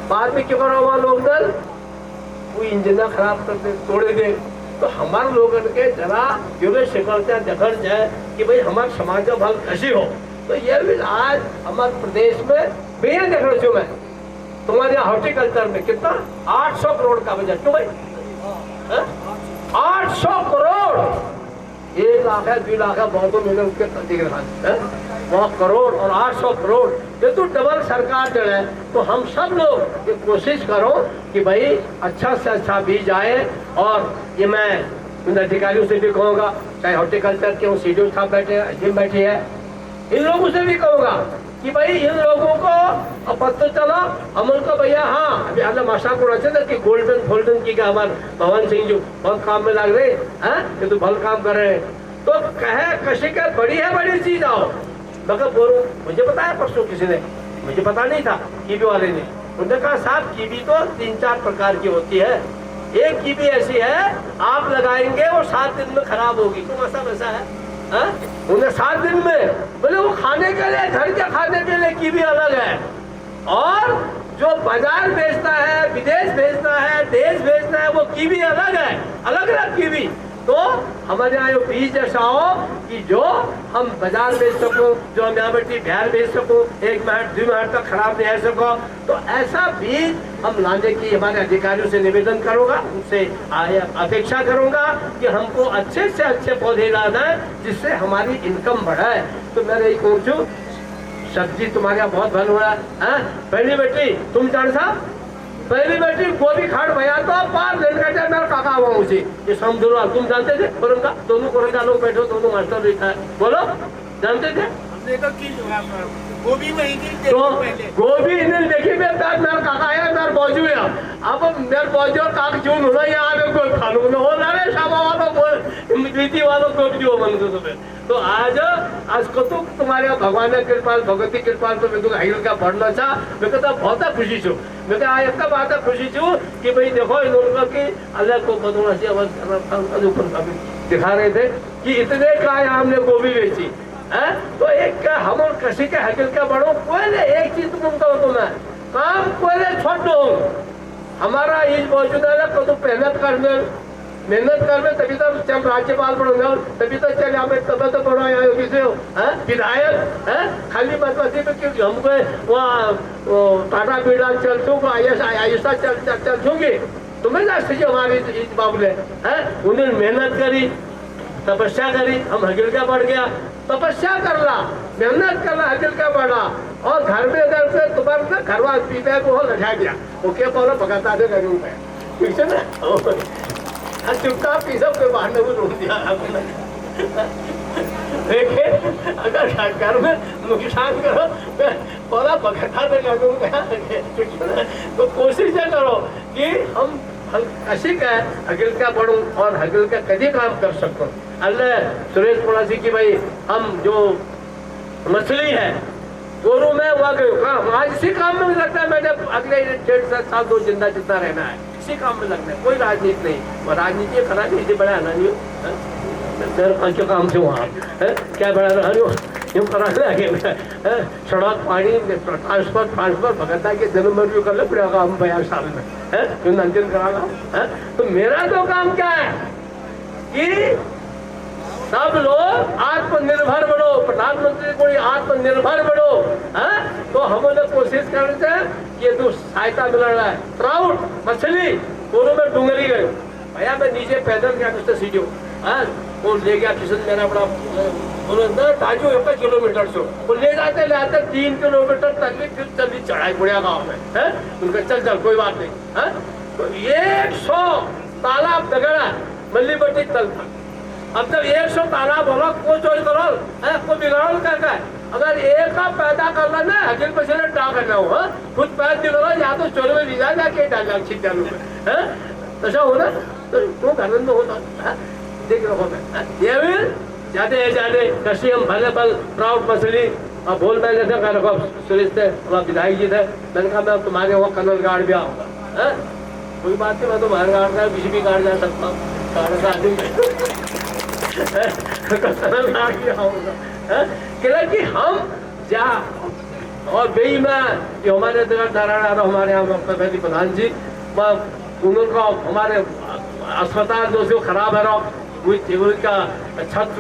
बाद में क्यों करा हुआ लोग दल वो इंजन खराब कर दे तोड़े दे। तो हमारे लोगों के जरा जो शिकलते जगड़ जाए कि भाई हमारे समाज का भल कैसी हो। तो ये भी आज हमारे प्रदेश में बेहद देख रहे हो, मैं तुम्हारे हॉर्टिकल्चर में कितना 800 करोड़ का बजट क्यों भाई 800 करोड़, 1 लाख है 2 लाख है बहुत मिले उसके दिख रहा है वहाँ करोड़ और 800 करोड़, ये तो डबल सरकार जो है। तो हम सब लोग ये कोशिश करो कि भाई अच्छा से अच्छा बीज आए। और ये मैं इन अधिकारियों से भी कहूँगा, चाहे हॉर्टिकल्चर के सीडीओ साहब बैठे हैं, इन लोगों से भी कहूँगा कि भाई इन लोगों को पता चला हम उनको भैया हाँ अभी अल्लाह माशा को रचे ना कि गोल्डन की का हमारे भवन सिंह जो बहुत काम में लग रहे हैं, ये तो भल काम कर रहे हैं। तो कहे कशी का बड़ी चीज आओ, मगर बोलूँ मुझे बताया परसों किसी ने, मुझे पता नहीं था कीवी वाले ने, उन्होंने कहा साहब कीवी तो 3-4 प्रकार की होती है, एक कीवी ऐसी है आप लगाएंगे वो 7 दिन में खराब होगी। तुम ऐसा वैसा है उन्हें 7 दिन में बोले वो खाने के लिए घर के खाने के लिए कीवी अलग है, और जो बाजार बेचता है, विदेश बेचता है, देश बेचता है, वो कीवी अलग है, अलग अलग कीवी। तो हमारे यहाँ ये बीज ऐसा हो कि जो हम बाजार बेच सको, जो हम यहाँ बैठी बिहार बेच सको, 1 मिनट 2 मिनट तक खराब नहीं रह सको, तो ऐसा बीज हम लाने की हमारे अधिकारियों से निवेदन करूंगा, उनसे अपेक्षा करूंगा कि हमको अच्छे से अच्छे पौधे लाना है जिससे हमारी इनकम बढ़ाए। तो मैं यही कहूँ, सब्जी तुम्हारे यहाँ बहुत भल हो रहा है। पहली बेटी तुम जान साहब, पहली बेटी गोभी खाड़ भैया तो पार दिन का मेरा काका हुआ मुझे ये समझो। तुम जानते थे कोरंगा, दोनों कोरंगा लोग बैठो, दोनों मास्टर बैठा है, बोलो जानते थे? गोभी नहीं तो गोभी नहीं देखी मेरा काका है, मेरा बाजू है। अब मेरे बाजू और काक जून होना यहाँ कोई खानू हो रहा है, शामा वालों रीति वालों को जो मन को तुम्हें। तो आज को तो तुम्हारे भगवान कृपाल भगवती कृपाल तो मैं हाइल का बढ़ना चाह, मैं कहता बहुत खुशी छू। मैं कहा एक बात खुशी छू कि भाई देखो इन लोगों की अलग को बदलना चाहिए। दिखा रहे थे कि इतने का हमने गोभी बेची है, तो एक का हम और कृषि के हकिल का बढ़ो कोई एक चीज तुम कहो, तो मैं काम कोई छोड़ दो। हमारा इस मौजूद है को तो मेहनत कर में तभी तो जब राज्यपाल बढ़ोगे, तभी तो चल यहाँ पे तब तो बढ़ो यहाँ किसे हो विधायक है। खाली बदमाशी में क्योंकि हमको वहाँ टाटा बिरला चल छू, आयुषा चल छूंगी, तुम्हें ना सही हमारी इस मामले है। उन्हें मेहनत करी, तपस्या करी, हम हकिल का बढ़ गया, तपस्या कर ला, मेहनत कर ला, हकिल का बढ़ा। और घर में अगर से तुम्हारा ना घरवा पीता को लगा गया, वो क्या बोलो भगता दे करूँ मैं, ठीक है ना। चुपचाप पी सब के बाहर में वो रोक दिया देखिए, अगर घर में नुकसान करो बोला भगता दे करूँगा, तो कोशिश करो कि हम ऐसी का हकिल का बढ़ूं और हकिल का कभी काम कर सकूं। अल्लाह सुरेश पुरासी की भाई हम जो मछली है दोनों में हुआ गए आज इसी काम में लगता है। मैंने अगले 1.5 साल 2 जिंदा जितना रहना है इसी काम में लगना है, कोई राजनीति नहीं। और राजनीति राजनीति बढ़ाना नहीं मेरे काम से वहाँ क्या बढ़ाना यूँ कराने लगे सड़क पानी ट्रांसफर भगता के जन्म मृत्यु कर ले पड़ेगा हम 50 साल में है, क्यों नंजन कराना है। तो मेरा तो काम क्या है कि सब लोग आत्मनिर्भर बनो, प्रधानमंत्री को आत्मनिर्भर बनो है। तो हमने कोशिश करते हैं ये तो सहायता मिल रहा है, ट्राउट मछली दोनों में डूंगरी गए भैया, मैं नीचे पैदल गया मिस्टर सीडीओ वो ले गया किशन मेरा बड़ा 2.5 किलोमीटर से वो ले जाते 3 किलोमीटर तक फिर चली चढ़ाई बुढ़िया गाँव में है। उनका चल कोई बात नहीं है। तो 100 तालाब दगड़ा मल्लीबट्टी तल था। अब जब 100 तालाब होगा को चोरी करो को बिगाड़ो करके अगर एक का पैदा कर लेना हकिल पसीने टा करना हो खुद पैद दिलो या तो चोरी में लीजा जाके डाल छिप डालू है ऐसा हो ना। तो घर में होता देख रहा मैं ये भी जाते कृषि हम भले पल प्राउड मछली और बोल मैं जैसे कह रखा सुरेश थे वहाँ विधायक जी थे, मैंने कहा मैं तुम्हारे वहाँ कनल गार्ड भी आऊँगा। कोई बात नहीं, मैं तो बाहर गार्ड का किसी भी गार्ड जा सकता हूँ, गार्ड का आदमी कनल गार्ड भी आऊँगा कि हम जा और बेई में जो हमारे धारणा हमारे यहाँ प्रधान जी उनका हमारे अस्पताल जो खराब है का छत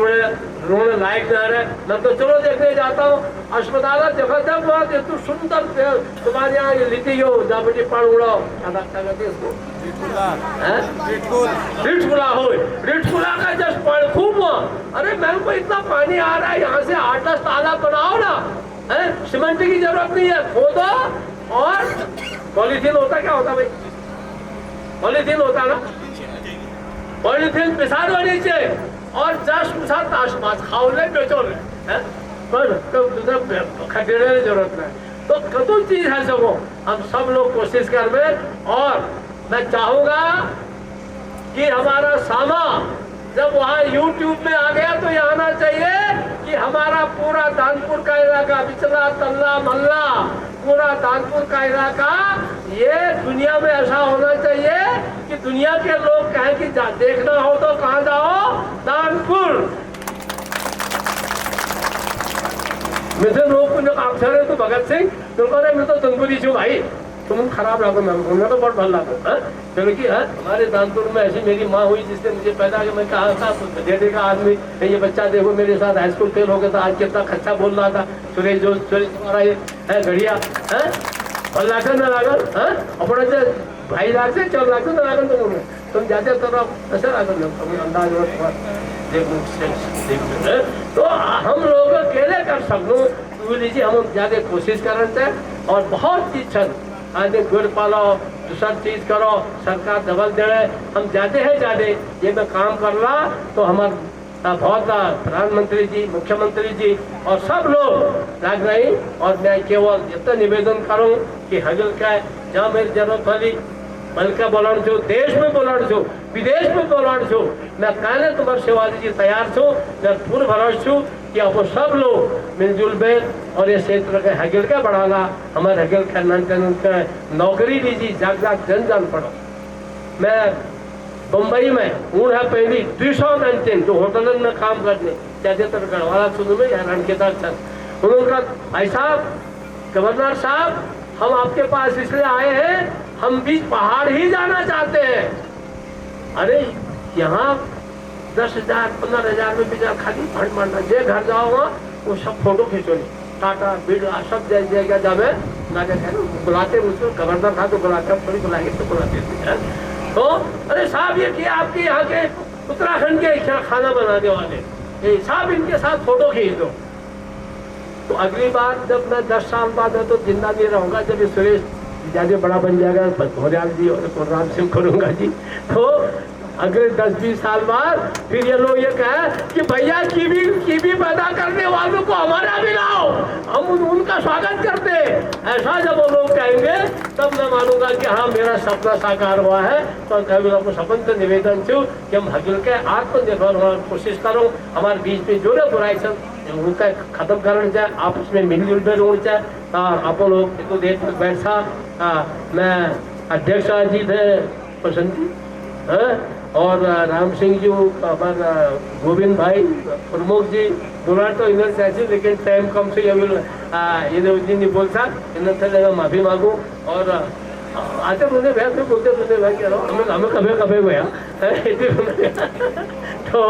रोने लायक न रहे। मैं तो चलो देखने जाता हूँ अस्पताल देखा था बहुत तो सुंदर तुम्हारे यहाँ लीती हो जापटी पान उड़ाओ क्या कहते हैं इसको रिटकुला हो रिटकुला का जस्ट पानी खूब हुआ। अरे मेरे को इतना पानी आ रहा है यहाँ से 8-10 तालाब बनाओ ना है, सीमेंट की जरूरत नहीं है, खोदो और पॉलीथीन होता क्या होता भाई पॉलीथीन होता ना पॉलीथीन पिसा दो नीचे और जस्ट उठा ताश खाओ ले बेचो ले पर खदेड़ने की जरूरत नहीं। तो कतु चीज है सको हम सब लोग कोशिश कर में। और मैं चाहूंगा कि हमारा सामा जब वहाँ YouTube में आ गया तो ये आना चाहिए कि हमारा पूरा दानपुर का इलाका बिचला तल्ला मल्ला पूरा दानपुर का इलाका ये दुनिया में ऐसा होना चाहिए कि दुनिया के लोग कहें कि देखना हो तो कहाँ जाओ दानपुर। मित्र लोग अक्षर है तो भगत सिंह तुमको मैं तो तुमको दी छू भाई तुम खराब लागो मैं तो बहुत भल लागो क्योंकि हमारे दानपुर में ऐसी मेरी माँ हुई जिसने मुझे पैदा किया। मैं कहा था दे का आदमी, ये बच्चा देखो मेरे साथ हाई स्कूल फेल हो गया था, आज कितना अच्छा बोल रहा था, सुरेश जो सुरेश तुम्हारा ये है घड़िया है और लागन न लागन अपने भाई लाख से 4 लाख न लागन तुम जाते तो ऐसा लागन अंदाज तो हम लोग अकेले कर सकूँ लीजिए, हम ज्यादा कोशिश करते हैं और बहुत चीज आज गुड़ पालो दूसरा चीज करो, सरकार डबल दे रहे, हम जाते हैं ज्यादा ये मैं काम कर रहा तो हमारे बहुत प्रधानमंत्री जी, मुख्यमंत्री जी और सब लोग लाग रही। और मैं केवल इतना निवेदन करूं कि हजल का जहाँ मेरी जरूरत वाली बल्कि बोलाण छू, देश में बोलाण छू, विदेश में बोलाण छू, मैं कहने तुम्हारे सेवा जी तैयार छू। मैं पूर्ण भरोसा छू कि आपको सब लोग मिलजुल बेल और ये क्षेत्र के हगिल का बढ़ाना, हमारे हगिल का नौकरी दीजिए, जाग जाग जन जन पढ़ो। मैं बम्बई में हूँ है पहली 219 जो होटल में काम करने ज्यादातर गढ़वाला सुनू में या रणकेदार चंद उन्होंने भाई साहब, गवर्नर साहब, हम आपके पास इसलिए आए हैं, हम बीच पहाड़ ही जाना चाहते हैं। अरे यहाँ 10,000 15,000 में बेचारा खाली फंड मारना, जे घर जाओ वहाँ वो सब फोटो खींचोनी, टाटा बिरला सब जगह जावे बुलाते, मुझको गवर्नर था तो बुलाते, थोड़ी बुलाएंगे तो बुलाते तो अरे साहब ये किया आपके यहाँ के उत्तराखंड के खाना बनाने वाले साहब, इनके साथ फोटो खींच दो। तो अगली बार जब मैं 10 साल बाद है तो जिंदा नहीं रहूंगा, जब ये सुरेश ज्यादा बड़ा बन जाएगा भोरियाल जी और कुलराम सिंह करूंगा जी, तो अगले 10-20 साल बाद फिर ये लोग ये कहे कि भैया कीवी पैदा करने वालों को हमारा भी लाओ, हम उनका स्वागत करते। ऐसा जब वो लोग कहेंगे तब मैं मानूंगा कि हाँ मेरा सपना साकार हुआ है। तो कभी आपको सपन से निवेदन छू कि हम हगिल के आत्मनिर्भर होने की कोशिश करो, हमारे बीच में जो ना बुराई सब उनका खत्म करना चाहे, आपस में मिलजुल कर होना चाहे। आप लोग तो देर तक बैठा, मैं अध्यक्ष जी थे प्रसन्न जी और राम सिंह जी, हमारा गोविंद भाई प्रमुख जी बोला तो इन्हें चाहिए, लेकिन टाइम कम से ये नहीं बोल सकता, इन्हें माफी मांगू। और आते मुझे भैया फिर बोलते मुझे भाई कह रहा हूँ हमें कभी कभी गया तो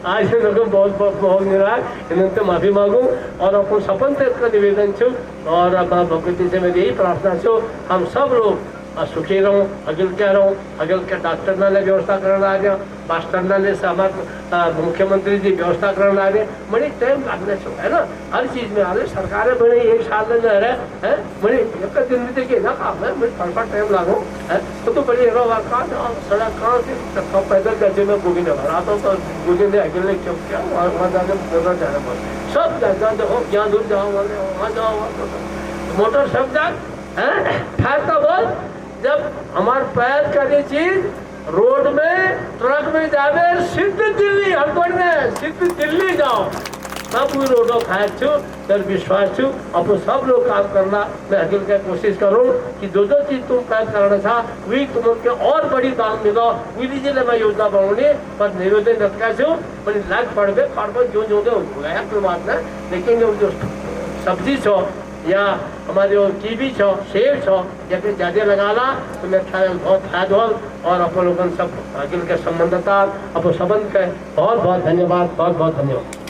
आज लोगों बहुत निराश, इन्हें माफी मांगू और अपन सपन से इसका निवेदन छू और भगवती से मेरी यही प्रार्थना छू हम सब लोग सुखी रहूँ, अगिल क्या रहूँ, अगिल के डॉक्टर ने व्यवस्था करना आ गया, मास्टर ने हमारे मुख्यमंत्री जी व्यवस्था करना आ गए, बड़ी टाइम लगने छो है ना, हर चीज में आ रहे सरकारें बड़े 1 साल में रह रहे हैं, बड़ी एक दिन में देखिए ना काम है, बड़ी फटाफट टाइम लागो है तो बड़ी सड़क कहाँ से पैदल गड्ढे में गोभी ने भरा तो गोभी ने अकेले क्यों क्या वहाँ जाने जाना पड़ा, सब जाओ यहाँ दूर जाओ वहाँ जाओ मोटर सब जाए बोल। जब हमारे पैर का ये चीज रोड में ट्रक में जावे सिद्ध दिल्ली हड़बड़ में सिद्ध दिल्ली जाओ सब रोडो खाए छू तर विश्वास छू। अब सब लोग काम करना मैं हकील का कोशिश करूँ कि जो चीज तुम पैक करना था वही तुमके और बड़ी दाम मिलो वही लीजिए मैं योजना बनाऊंगी पर निवेदन रखा छू बड़ी लाग पड़े जो जो गया कोई बात ना, लेकिन जो सब्जी छो या हमारे कीवी छो सेब छो या फिर ज्यादा लगाना तो मैं ख्याल बहुत फायदा हो और अपन लोगन सब अगिल के संबंधता अपन संबंध के बहुत बहुत धन्यवाद, बहुत बहुत धन्यवाद।